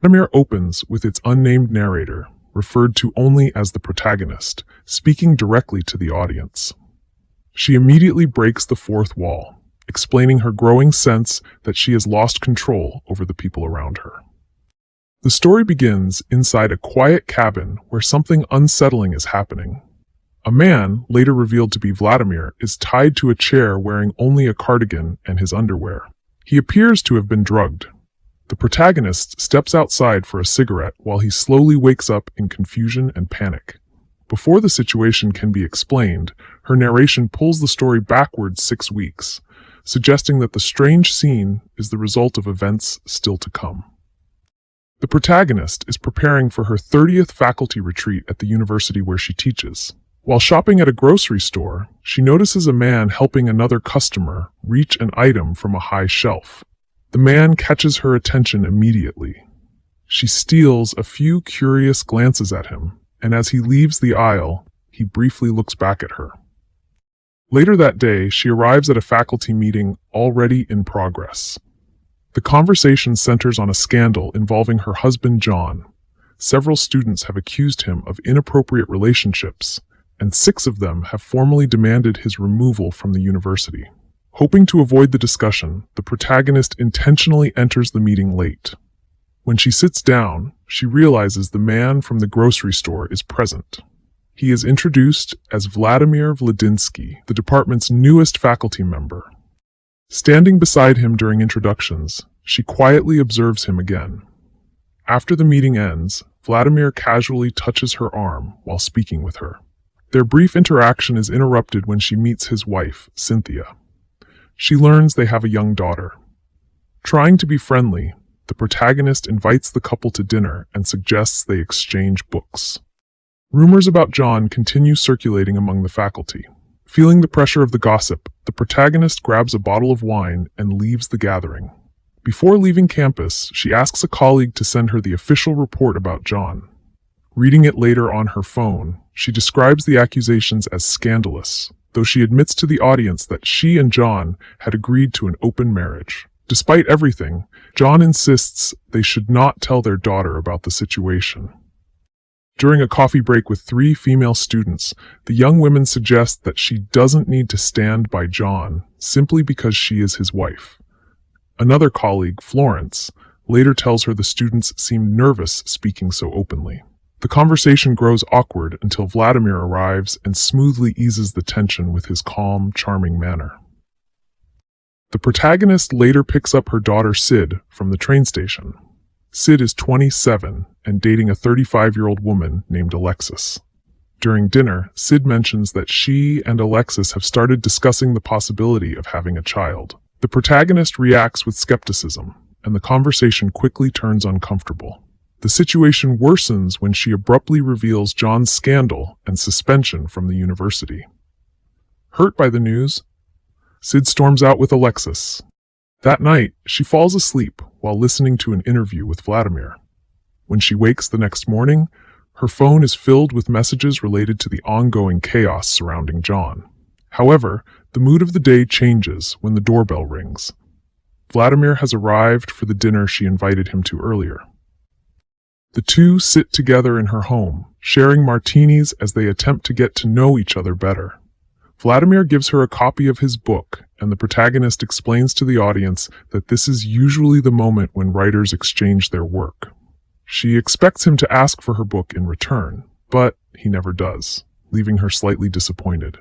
Vladimir opens with its unnamed narrator, referred to only as the protagonist, speaking directly to the audience. She immediately breaks the fourth wall, explaining her growing sense that she has lost control over the people around her. The story begins inside a quiet cabin where something unsettling is happening. A man, later revealed to be Vladimir, is tied to a chair wearing only a cardigan and his underwear. He appears to have been drugged. The protagonist steps outside for a cigarette while he slowly wakes up in confusion and panic. Before the situation can be explained, her narration pulls the story backwards 6 weeks, suggesting that the strange scene is the result of events still to come. The protagonist is preparing for her 30th faculty retreat at the university where she teaches. While shopping at a grocery store, she notices a man helping another customer reach an item from a high shelf. The man catches her attention immediately. She steals a few curious glances at him, and as he leaves the aisle, he briefly looks back at her. Later that day, she arrives at a faculty meeting already in progress. The conversation centers on a scandal involving her husband John. Several students have accused him of inappropriate relationships, and 6 of them have formally demanded his removal from the university. Hoping to avoid the discussion, the protagonist intentionally enters the meeting late. When she sits down, she realizes the man from the grocery store is present. He is introduced as Vladimir Vladinsky, the department's newest faculty member. Standing beside him during introductions, she quietly observes him again. After the meeting ends, Vladimir casually touches her arm while speaking with her. Their brief interaction is interrupted when she meets his wife, Cynthia. She learns they have a young daughter. Trying to be friendly, the protagonist invites the couple to dinner and suggests they exchange books. Rumors about John continue circulating among the faculty. Feeling the pressure of the gossip, the protagonist grabs a bottle of wine and leaves the gathering. Before leaving campus, she asks a colleague to send her the official report about John. Reading it later on her phone, she describes the accusations as scandalous, though she admits to the audience that she and John had agreed to an open marriage. Despite everything, John insists they should not tell their daughter about the situation. During a coffee break with 3 female students, the young women suggest that she doesn't need to stand by John simply because she is his wife. Another colleague, Florence, later tells her the students seemed nervous speaking so openly. The conversation grows awkward until Vladimir arrives and smoothly eases the tension with his calm, charming manner. The protagonist later picks up her daughter Sid from the train station. Sid is 27 and dating a 35-year-old woman named Alexis. During dinner, Sid mentions that she and Alexis have started discussing the possibility of having a child. The protagonist reacts with skepticism, and the conversation quickly turns uncomfortable. The situation worsens when she abruptly reveals John's scandal and suspension from the university. Hurt by the news, Sid storms out with Alexis. That night, she falls asleep while listening to an interview with Vladimir. When she wakes the next morning, her phone is filled with messages related to the ongoing chaos surrounding John. However, the mood of the day changes when the doorbell rings. Vladimir has arrived for the dinner she invited him to earlier. The two sit together in her home, sharing martinis as they attempt to get to know each other better. Vladimir gives her a copy of his book, and the protagonist explains to the audience that this is usually the moment when writers exchange their work. She expects him to ask for her book in return, but he never does, leaving her slightly disappointed.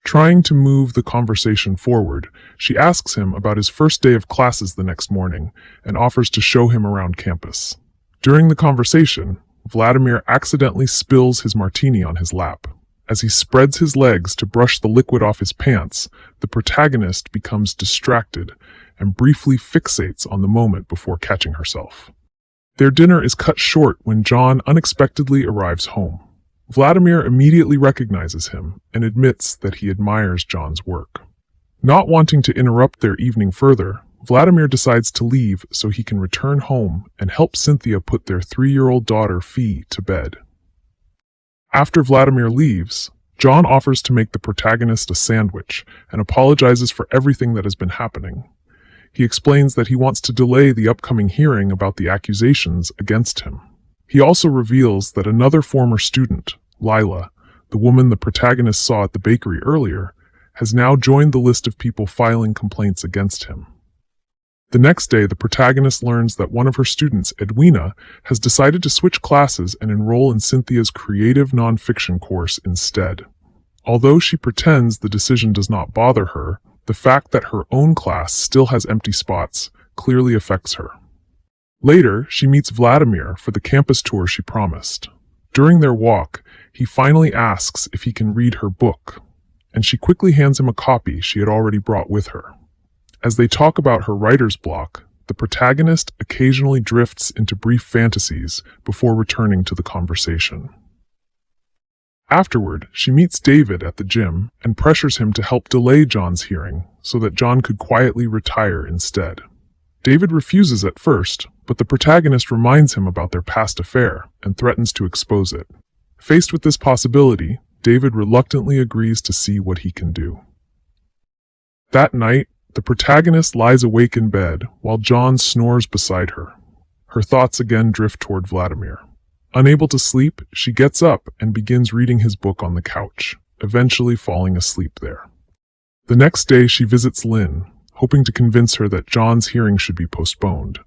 Trying to move the conversation forward, she asks him about his first day of classes the next morning and offers to show him around campus. During the conversation, Vladimir accidentally spills his martini on his lap. As he spreads his legs to brush the liquid off his pants, the protagonist becomes distracted and briefly fixates on the moment before catching herself. Their dinner is cut short when John unexpectedly arrives home. Vladimir immediately recognizes him and admits that he admires John's work. Not wanting to interrupt their evening further, Vladimir decides to leave so he can return home and help Cynthia put their 3-year-old daughter Fee to bed. After Vladimir leaves, John offers to make the protagonist a sandwich and apologizes for everything that has been happening. He explains that he wants to delay the upcoming hearing about the accusations against him. He also reveals that another former student, Lila, the woman the protagonist saw at the bakery earlier, has now joined the list of people filing complaints against him. The next day, the protagonist learns that one of her students, Edwina, has decided to switch classes and enroll in Cynthia's creative nonfiction course instead. Although she pretends the decision does not bother her, the fact that her own class still has empty spots clearly affects her. Later, she meets Vladimir for the campus tour she promised. During their walk, he finally asks if he can read her book, and she quickly hands him a copy she had already brought with her. As they talk about her writer's block, the protagonist occasionally drifts into brief fantasies before returning to the conversation. Afterward, she meets David at the gym and pressures him to help delay John's hearing so that John could quietly retire instead. David refuses at first, but the protagonist reminds him about their past affair and threatens to expose it. Faced with this possibility, David reluctantly agrees to see what he can do. That night, the protagonist lies awake in bed while John snores beside her. Her thoughts again drift toward Vladimir. Unable to sleep, she gets up and begins reading his book on the couch, eventually falling asleep there. The next day, she visits Lynn, hoping to convince her that John's hearing should be postponed.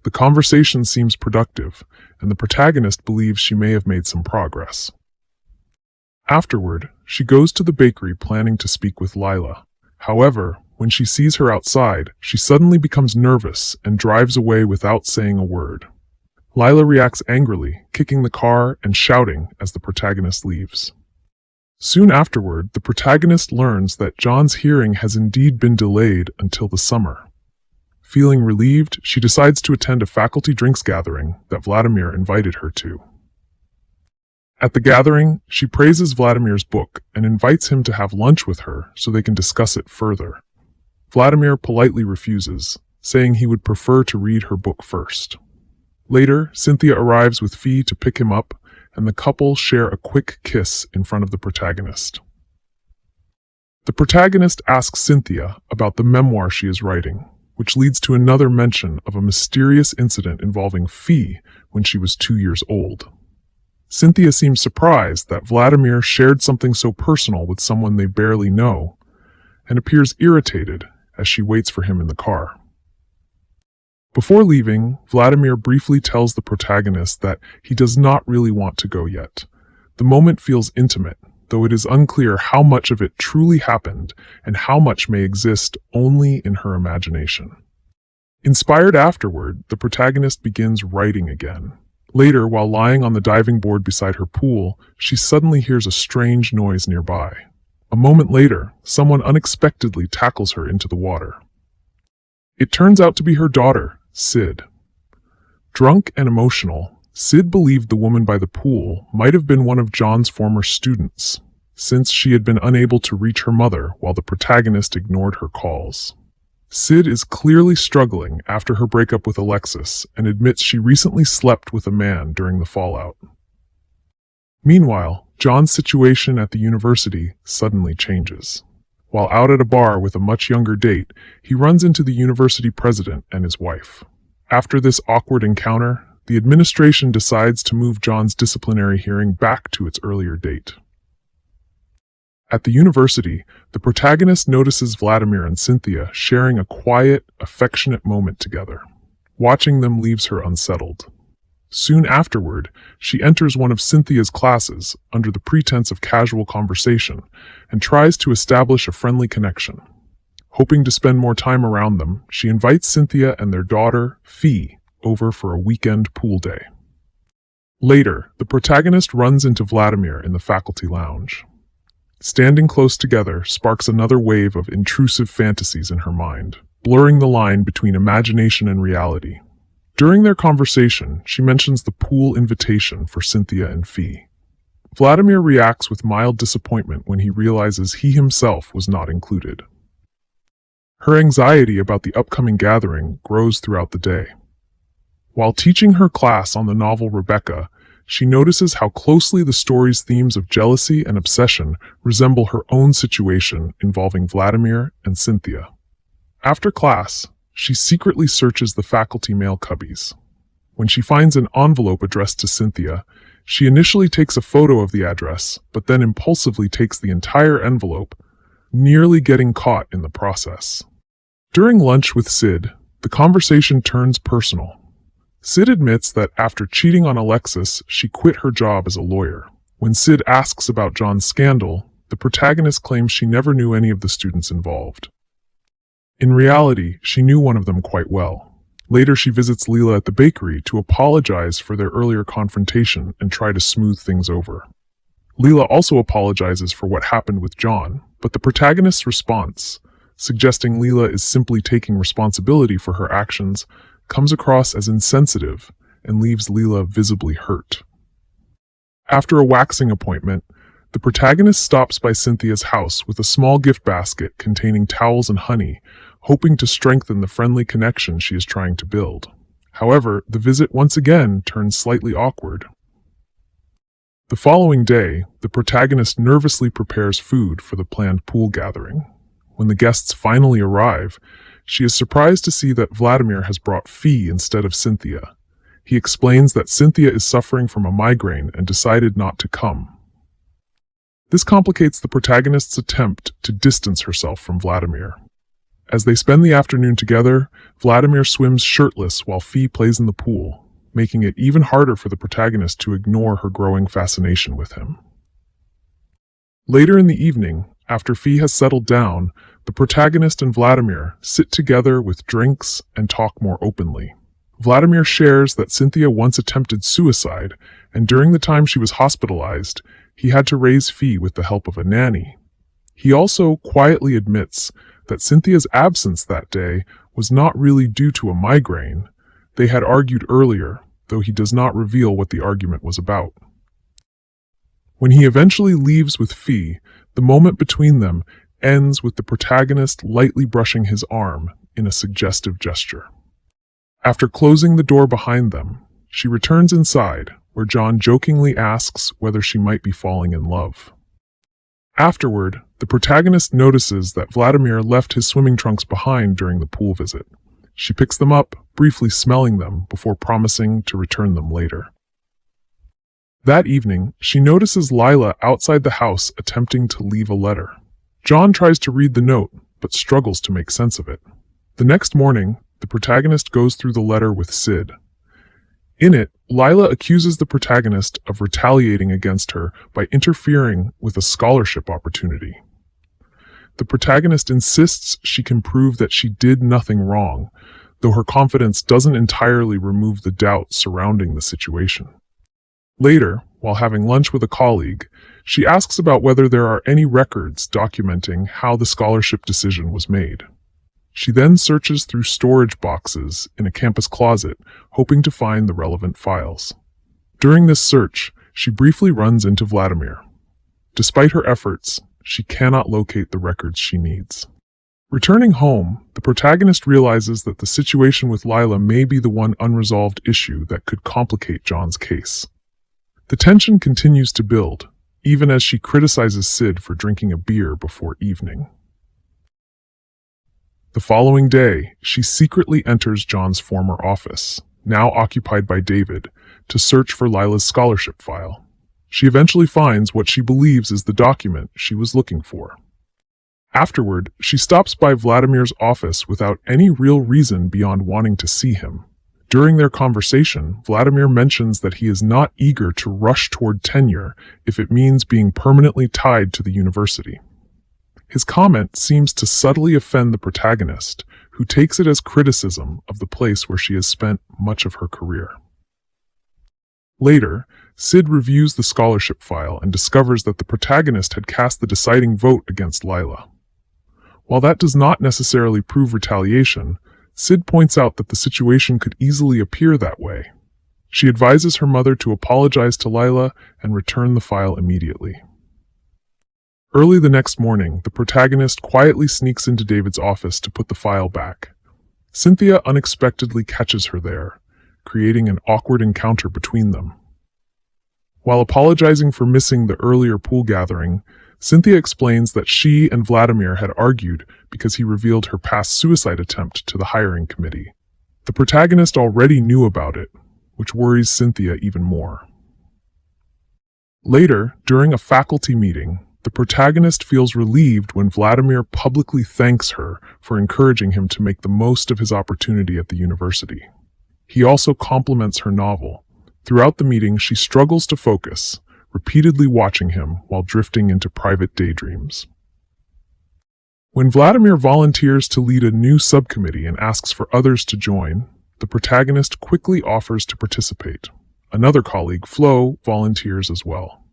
The conversation seems productive, and the protagonist believes she may have made some progress. Afterward, she goes to the bakery planning to speak with Lila. However, when she sees her outside, she suddenly becomes nervous and drives away without saying a word. Lila reacts angrily, kicking the car and shouting as the protagonist leaves. Soon afterward, the protagonist learns that John's hearing has indeed been delayed until the summer. Feeling relieved, she decides to attend a faculty drinks gathering that Vladimir invited her to. At the gathering, she praises Vladimir's book and invites him to have lunch with her so they can discuss it further. Vladimir politely refuses, saying he would prefer to read her book first. Later, Cynthia arrives with Fee to pick him up, and the couple share a quick kiss in front of the protagonist. The protagonist asks Cynthia about the memoir she is writing, which leads to another mention of a mysterious incident involving Fee when she was 2 years old. Cynthia seems surprised that Vladimir shared something so personal with someone they barely know, and appears irritated as she waits for him in the car. Before leaving, Vladimir briefly tells the protagonist that he does not really want to go yet. The moment feels intimate, though it is unclear how much of it truly happened and how much may exist only in her imagination. Inspired afterward, the protagonist begins writing again. Later, while lying on the diving board beside her pool, she suddenly hears a strange noise nearby. A moment later, someone unexpectedly tackles her into the water. It turns out to be her daughter, Sid. Drunk and emotional, Sid believed the woman by the pool might have been one of John's former students, since she had been unable to reach her mother while the protagonist ignored her calls. Sid is clearly struggling after her breakup with Alexis and admits she recently slept with a man during the fallout. Meanwhile, John's situation at the university suddenly changes. While out at a bar with a much younger date, he runs into the university president and his wife. After this awkward encounter, the administration decides to move John's disciplinary hearing back to its earlier date. At the university, the protagonist notices Vladimir and Cynthia sharing a quiet, affectionate moment together. Watching them leaves her unsettled. Soon afterward, she enters one of Cynthia's classes under the pretense of casual conversation and tries to establish a friendly connection. Hoping to spend more time around them, she invites Cynthia and their daughter, Fee, over for a weekend pool day. Later, the protagonist runs into Vladimir in the faculty lounge. Standing close together sparks another wave of intrusive fantasies in her mind, blurring the line between imagination and reality. During their conversation, she mentions the pool invitation for Cynthia and Fee. Vladimir reacts with mild disappointment when he realizes he himself was not included. Her anxiety about the upcoming gathering grows throughout the day. While teaching her class on the novel Rebecca, she notices how closely the story's themes of jealousy and obsession resemble her own situation involving Vladimir and Cynthia. After class, she secretly searches the faculty mail cubbies. When she finds an envelope addressed to Cynthia, she initially takes a photo of the address, but then impulsively takes the entire envelope, nearly getting caught in the process. During lunch with Sid, the conversation turns personal. Sid admits that after cheating on Alexis, she quit her job as a lawyer. When Sid asks about John's scandal, the protagonist claims she never knew any of the students involved. In reality, she knew one of them quite well. Later, she visits Leela at the bakery to apologize for their earlier confrontation and try to smooth things over. Leela also apologizes for what happened with John, but the protagonist's response, suggesting Leela is simply taking responsibility for her actions, comes across as insensitive and leaves Leela visibly hurt. After a waxing appointment, the protagonist stops by Cynthia's house with a small gift basket containing towels and honey, hoping to strengthen the friendly connection she is trying to build. However, the visit once again turns slightly awkward. The following day, the protagonist nervously prepares food for the planned pool gathering. When the guests finally arrive, she is surprised to see that Vladimir has brought Fee instead of Cynthia. He explains that Cynthia is suffering from a migraine and decided not to come. This complicates the protagonist's attempt to distance herself from Vladimir. As they spend the afternoon together, Vladimir swims shirtless while Fee plays in the pool, making it even harder for the protagonist to ignore her growing fascination with him. Later in the evening, after Fee has settled down, the protagonist and Vladimir sit together with drinks and talk more openly. Vladimir shares that Cynthia once attempted suicide, and during the time she was hospitalized, he had to raise Fee with the help of a nanny. He also quietly admits that Cynthia's absence that day was not really due to a migraine. They had argued earlier, though he does not reveal what the argument was about. When he eventually leaves with Fee, the moment between them ends with the protagonist lightly brushing his arm in a suggestive gesture. After closing the door behind them, she returns inside, where John jokingly asks whether she might be falling in love. Afterward, the protagonist notices that Vladimir left his swimming trunks behind during the pool visit. She picks them up, briefly smelling them before promising to return them later. That evening, she notices Lila outside the house attempting to leave a letter. John tries to read the note, but struggles to make sense of it. The next morning, the protagonist goes through the letter with Sid. In it, Lila accuses the protagonist of retaliating against her by interfering with a scholarship opportunity. The protagonist insists she can prove that she did nothing wrong, though her confidence doesn't entirely remove the doubt surrounding the situation. Later, while having lunch with a colleague, she asks about whether there are any records documenting how the scholarship decision was made. She then searches through storage boxes in a campus closet, hoping to find the relevant files. During this search, she briefly runs into Vladimir. Despite her efforts, she cannot locate the records she needs. Returning home, the protagonist realizes that the situation with Lila may be the one unresolved issue that could complicate John's case. The tension continues to build, even as she criticizes Sid for drinking a beer before evening. The following day, she secretly enters John's former office, now occupied by David, to search for Lila's scholarship file. She eventually finds what she believes is the document she was looking for. Afterward, she stops by Vladimir's office without any real reason beyond wanting to see him. During their conversation, Vladimir mentions that he is not eager to rush toward tenure if it means being permanently tied to the university. His comment seems to subtly offend the protagonist, who takes it as criticism of the place where she has spent much of her career. Later, Sid reviews the scholarship file and discovers that the protagonist had cast the deciding vote against Lila. While that does not necessarily prove retaliation, Sid points out that the situation could easily appear that way. She advises her mother to apologize to Lila and return the file immediately. Early the next morning, the protagonist quietly sneaks into David's office to put the file back. Cynthia unexpectedly catches her there, creating an awkward encounter between them. While apologizing for missing the earlier pool gathering, Cynthia explains that she and Vladimir had argued because he revealed her past suicide attempt to the hiring committee. The protagonist already knew about it, which worries Cynthia even more. Later, during a faculty meeting, the protagonist feels relieved when Vladimir publicly thanks her for encouraging him to make the most of his opportunity at the university. He also compliments her novel. Throughout the meeting, she struggles to focus, repeatedly watching him while drifting into private daydreams. When Vladimir volunteers to lead a new subcommittee and asks for others to join, the protagonist quickly offers to participate. Another colleague, Flo, volunteers as well.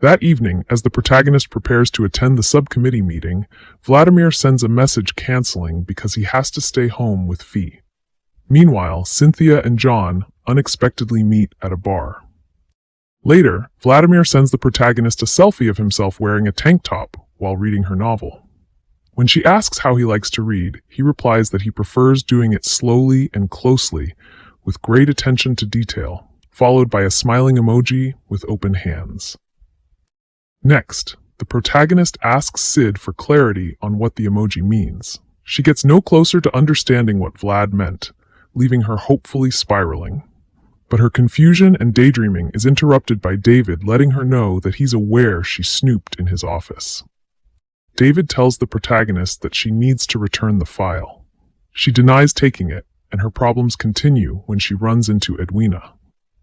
That evening, as the protagonist prepares to attend the subcommittee meeting, Vladimir sends a message canceling because he has to stay home with Fee. Meanwhile, Cynthia and John unexpectedly meet at a bar. Later, Vladimir sends the protagonist a selfie of himself wearing a tank top while reading her novel. When she asks how he likes to read, he replies that he prefers doing it slowly and closely, with great attention to detail, followed by a smiling emoji with open hands. Next, the protagonist asks Sid for clarity on what the emoji means. She gets no closer to understanding what Vlad meant, leaving her hopefully spiraling. But her confusion and daydreaming is interrupted by David letting her know that he's aware she snooped in his office. David tells the protagonist that she needs to return the file. She denies taking it, and her problems continue when she runs into Edwina.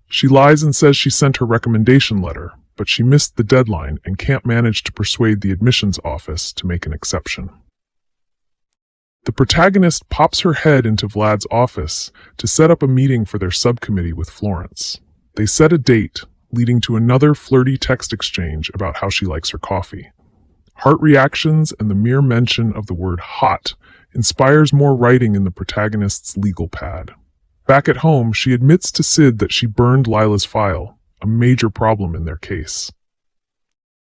She lies and says she sent her recommendation letter, but she missed the deadline and can't manage to persuade the admissions office to make an exception. The protagonist pops her head into Vlad's office to set up a meeting for their subcommittee with Florence. They set a date, leading to another flirty text exchange about how she likes her coffee. Heart reactions and the mere mention of the word hot inspires more writing in the protagonist's legal pad. Back at home, she admits to Sid that she burned Lila's file, a major problem in their case.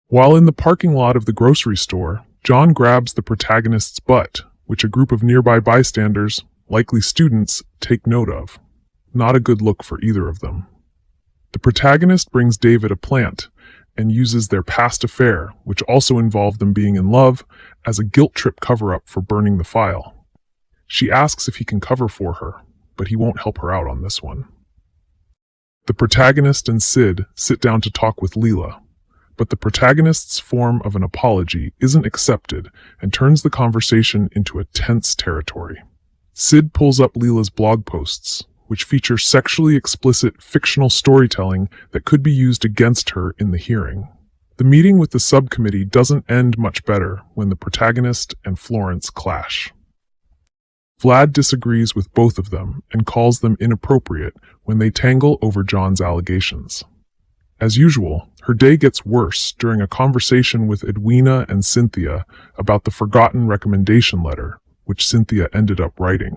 While in the parking lot of the grocery store, John grabs the protagonist's butt, which a group of nearby bystanders, likely students, take note of. Not a good look for either of them. The protagonist brings David a plant and uses their past affair, which also involved them being in love, as a guilt trip cover-up for burning the file. She asks if he can cover for her, but he won't help her out on this one. The protagonist and Sid sit down to talk with Leela, but the protagonist's form of an apology isn't accepted and turns the conversation into a tense territory. Sid pulls up Leela's blog posts, which feature sexually explicit fictional storytelling that could be used against her in the hearing. The meeting with the subcommittee doesn't end much better when the protagonist and Florence clash. Vlad disagrees with both of them and calls them inappropriate when they tangle over John's allegations. As usual, her day gets worse during a conversation with Edwina and Cynthia about the forgotten recommendation letter, which Cynthia ended up writing.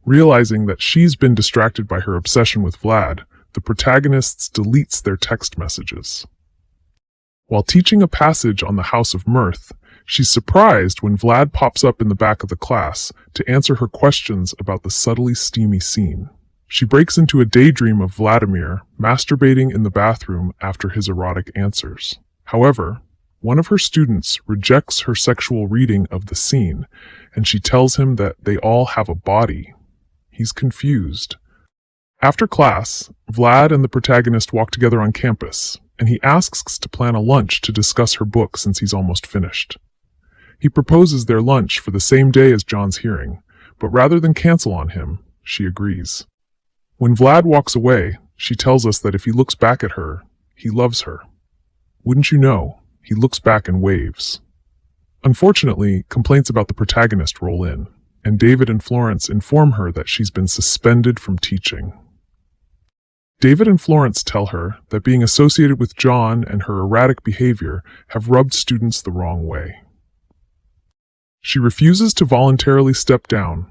Realizing that she's been distracted by her obsession with Vlad, the protagonist deletes their text messages. While teaching a passage on the House of Mirth, she's surprised when Vlad pops up in the back of the class to answer her questions about the subtly steamy scene. She breaks into a daydream of Vladimir masturbating in the bathroom after his erotic answers. However, one of her students rejects her sexual reading of the scene, and she tells him that they all have a body. He's confused. After class, Vlad and the protagonist walk together on campus, and he asks to plan a lunch to discuss her book since he's almost finished. He proposes their lunch for the same day as John's hearing, but rather than cancel on him, she agrees. When Vlad walks away, she tells us that if he looks back at her, he loves her. Wouldn't you know, he looks back and waves. Unfortunately, complaints about the protagonist roll in, and David and Florence inform her that she's been suspended from teaching. David and Florence tell her that being associated with John and her erratic behavior have rubbed students the wrong way. She refuses to voluntarily step down,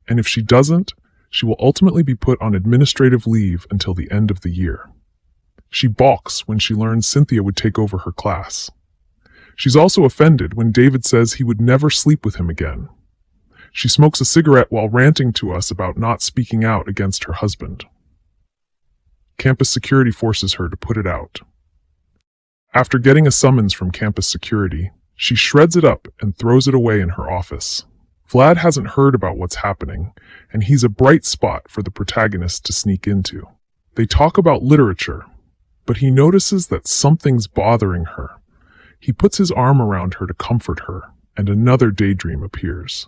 and if she doesn't, she will ultimately be put on administrative leave until the end of the year. She balks when she learns Cynthia would take over her class. She's also offended when David says he would never sleep with him again. She smokes a cigarette while ranting to us about not speaking out against her husband. Campus security forces her to put it out. After getting a summons from campus security, she shreds it up and throws it away in her office. Vlad hasn't heard about what's happening, and he's a bright spot for the protagonist to sneak into. They talk about literature, but he notices that something's bothering her. He puts his arm around her to comfort her, and another daydream appears.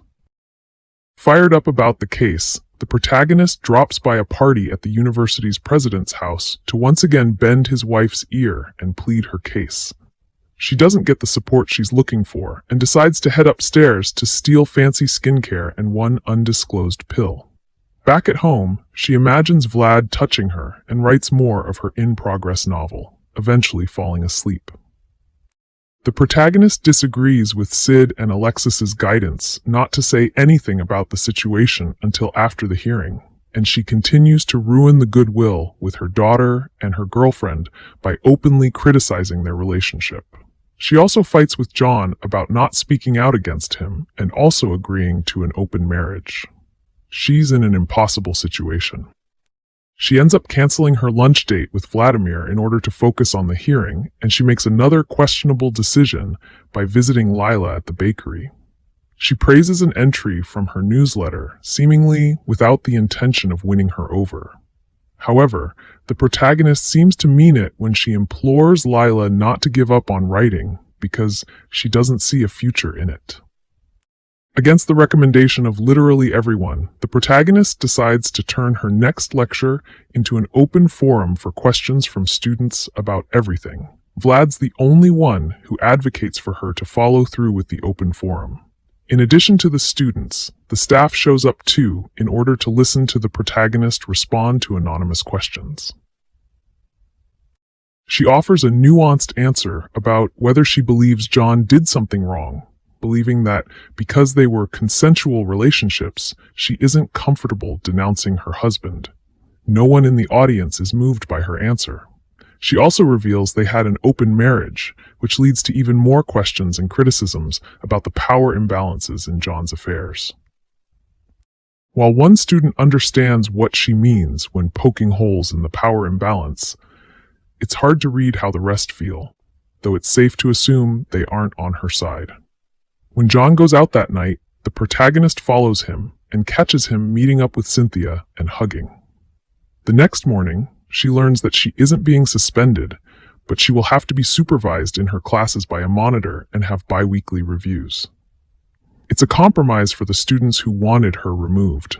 Fired up about the case, the protagonist drops by a party at the university's president's house to once again bend his wife's ear and plead her case. She doesn't get the support she's looking for and decides to head upstairs to steal fancy skincare and one undisclosed pill. Back at home, she imagines Vlad touching her and writes more of her in-progress novel, eventually falling asleep. The protagonist disagrees with Sid and Alexis's guidance not to say anything about the situation until after the hearing, and she continues to ruin the goodwill with her daughter and her girlfriend by openly criticizing their relationship. She also fights with John about not speaking out against him and also agreeing to an open marriage. She's in an impossible situation. She ends up canceling her lunch date with Vladimir in order to focus on the hearing, and she makes another questionable decision by visiting Lila at the bakery. She praises an entry from her newsletter, seemingly without the intention of winning her over. However, the protagonist seems to mean it when she implores Lila not to give up on writing because she doesn't see a future in it. Against the recommendation of literally everyone, the protagonist decides to turn her next lecture into an open forum for questions from students about everything. Vlad's the only one who advocates for her to follow through with the open forum. In addition to the students, the staff shows up too in order to listen to the protagonist respond to anonymous questions. She offers a nuanced answer about whether she believes John did something wrong, believing that because they were consensual relationships, she isn't comfortable denouncing her husband. No one in the audience is moved by her answer. She also reveals they had an open marriage, which leads to even more questions and criticisms about the power imbalances in John's affairs. While one student understands what she means when poking holes in the power imbalance, it's hard to read how the rest feel, though it's safe to assume they aren't on her side. When John goes out that night, the protagonist follows him and catches him meeting up with Cynthia and hugging. The next morning, she learns that she isn't being suspended, but she will have to be supervised in her classes by a monitor and have bi-weekly reviews. It's a compromise for the students who wanted her removed.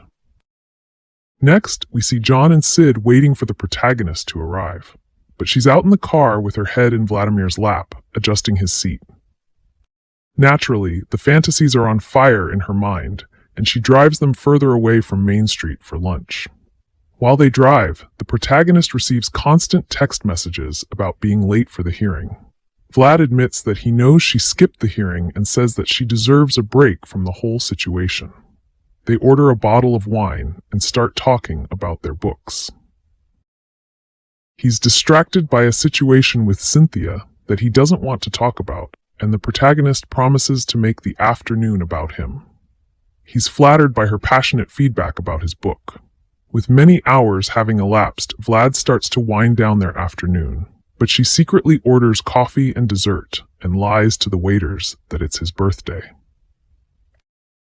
Next, we see John and Sid waiting for the protagonist to arrive, but she's out in the car with her head in Vladimir's lap, adjusting his seat. Naturally, the fantasies are on fire in her mind, and she drives them further away from Main Street for lunch. While they drive, the protagonist receives constant text messages about being late for the hearing. Vlad admits that he knows she skipped the hearing and says that she deserves a break from the whole situation. They order a bottle of wine and start talking about their books. He's distracted by a situation with Cynthia that he doesn't want to talk about, and the protagonist promises to make the afternoon about him. He's flattered by her passionate feedback about his book. With many hours having elapsed, Vlad starts to wind down their afternoon, but she secretly orders coffee and dessert and lies to the waiters that it's his birthday.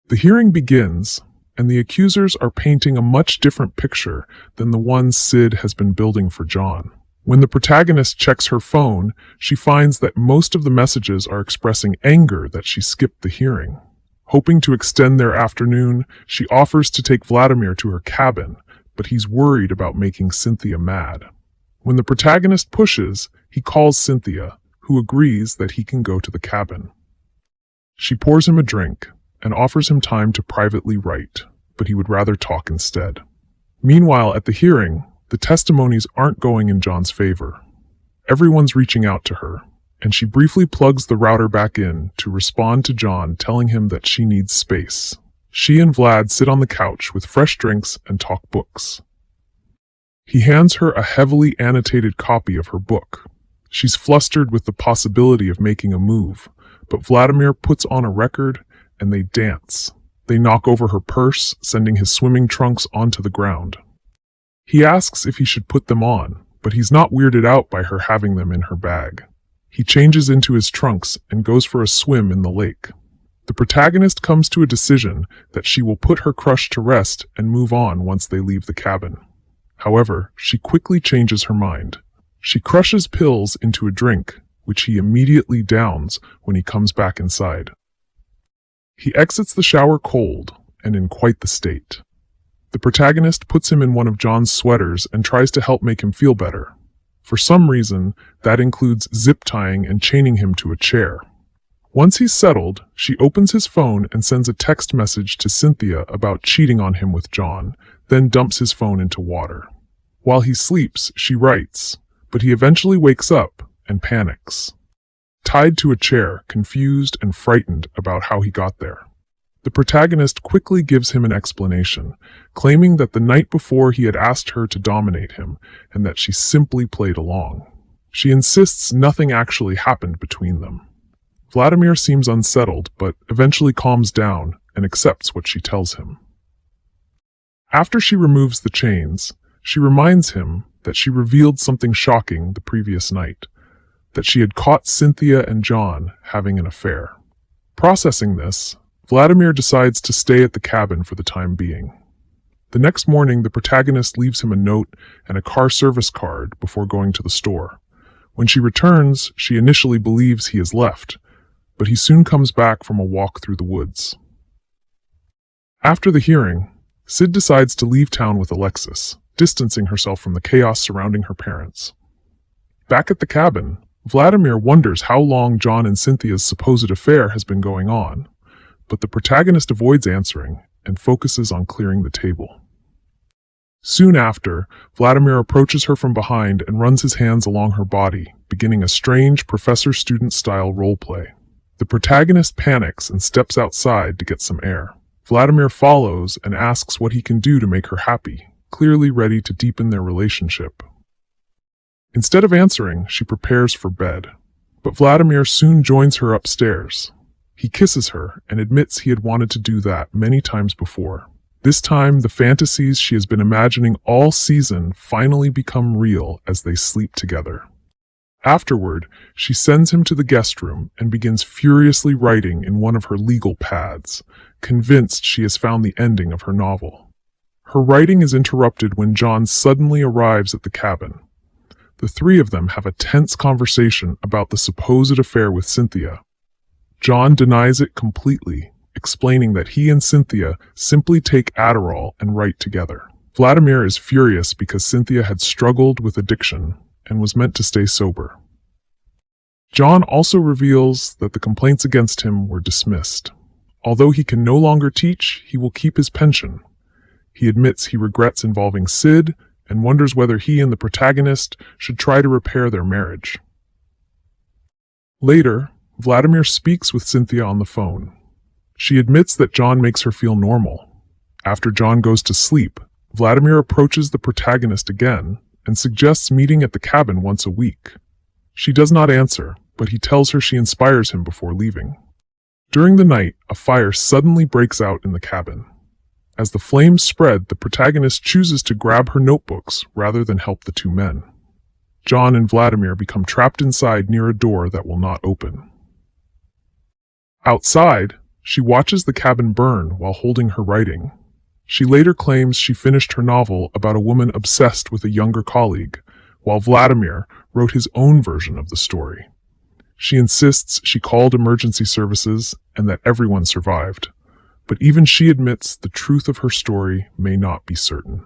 The hearing begins, and the accusers are painting a much different picture than the one Sid has been building for John. When the protagonist checks her phone, she finds that most of the messages are expressing anger that she skipped the hearing. Hoping to extend their afternoon, she offers to take Vladimir to her cabin, but he's worried about making Cynthia mad. When the protagonist pushes, he calls Cynthia, who agrees that he can go to the cabin. She pours him a drink and offers him time to privately write, but he would rather talk instead. Meanwhile, at the hearing, the testimonies aren't going in John's favor. Everyone's reaching out to her, and she briefly plugs the router back in to respond to John, telling him that she needs space. She and Vlad sit on the couch with fresh drinks and talk books. He hands her a heavily annotated copy of her book. She's flustered with the possibility of making a move, but Vladimir puts on a record and they dance. They knock over her purse, sending his swimming trunks onto the ground. He asks if he should put them on, but he's not weirded out by her having them in her bag. He changes into his trunks and goes for a swim in the lake. The protagonist comes to a decision that she will put her crush to rest and move on once they leave the cabin. However, she quickly changes her mind. She crushes pills into a drink, which he immediately downs when he comes back inside. He exits the shower cold and in quite the state. The protagonist puts him in one of John's sweaters and tries to help make him feel better. For some reason, that includes zip tying and chaining him to a chair. Once he's settled, she opens his phone and sends a text message to Cynthia about cheating on him with John, then dumps his phone into water. While he sleeps, she writes, but he eventually wakes up and panics. Tied to a chair, confused and frightened about how he got there. The protagonist quickly gives him an explanation, claiming that the night before he had asked her to dominate him and that she simply played along. She insists nothing actually happened between them. Vladimir seems unsettled, but eventually calms down and accepts what she tells him. After she removes the chains, she reminds him that she revealed something shocking the previous night, that she had caught Cynthia and John having an affair. Processing this, Vladimir decides to stay at the cabin for the time being. The next morning, the protagonist leaves him a note and a car service card before going to the store. When she returns, she initially believes he has left, but he soon comes back from a walk through the woods. After the hearing, Sid decides to leave town with Alexis, distancing herself from the chaos surrounding her parents. Back at the cabin, Vladimir wonders how long John and Cynthia's supposed affair has been going on, but the protagonist avoids answering and focuses on clearing the table. Soon after, Vladimir approaches her from behind and runs his hands along her body, beginning a strange professor-student-style roleplay. The protagonist panics and steps outside to get some air. Vladimir follows and asks what he can do to make her happy, clearly ready to deepen their relationship. Instead of answering, she prepares for bed, but Vladimir soon joins her upstairs. He kisses her and admits he had wanted to do that many times before. This time, the fantasies she has been imagining all season finally become real as they sleep together. Afterward, she sends him to the guest room and begins furiously writing in one of her legal pads, convinced she has found the ending of her novel. Her writing is interrupted when John suddenly arrives at the cabin. The three of them have a tense conversation about the supposed affair with Cynthia. John denies it completely, explaining that he and Cynthia simply take Adderall and write together. Vladimir is furious because Cynthia had struggled with addiction and was meant to stay sober. John also reveals that the complaints against him were dismissed. Although he can no longer teach, he will keep his pension. He admits he regrets involving Sid and wonders whether he and the protagonist should try to repair their marriage. Later, Vladimir speaks with Cynthia on the phone. She admits that John makes her feel normal. After John goes to sleep, Vladimir approaches the protagonist again and suggests meeting at the cabin once a week. She does not answer, but he tells her she inspires him before leaving. During the night, a fire suddenly breaks out in the cabin. As the flames spread, the protagonist chooses to grab her notebooks rather than help the two men. John and Vladimir become trapped inside near a door that will not open. Outside, she watches the cabin burn while holding her writing. She later claims she finished her novel about a woman obsessed with a younger colleague, while Vladimir wrote his own version of the story. She insists she called emergency services and that everyone survived, but even she admits the truth of her story may not be certain.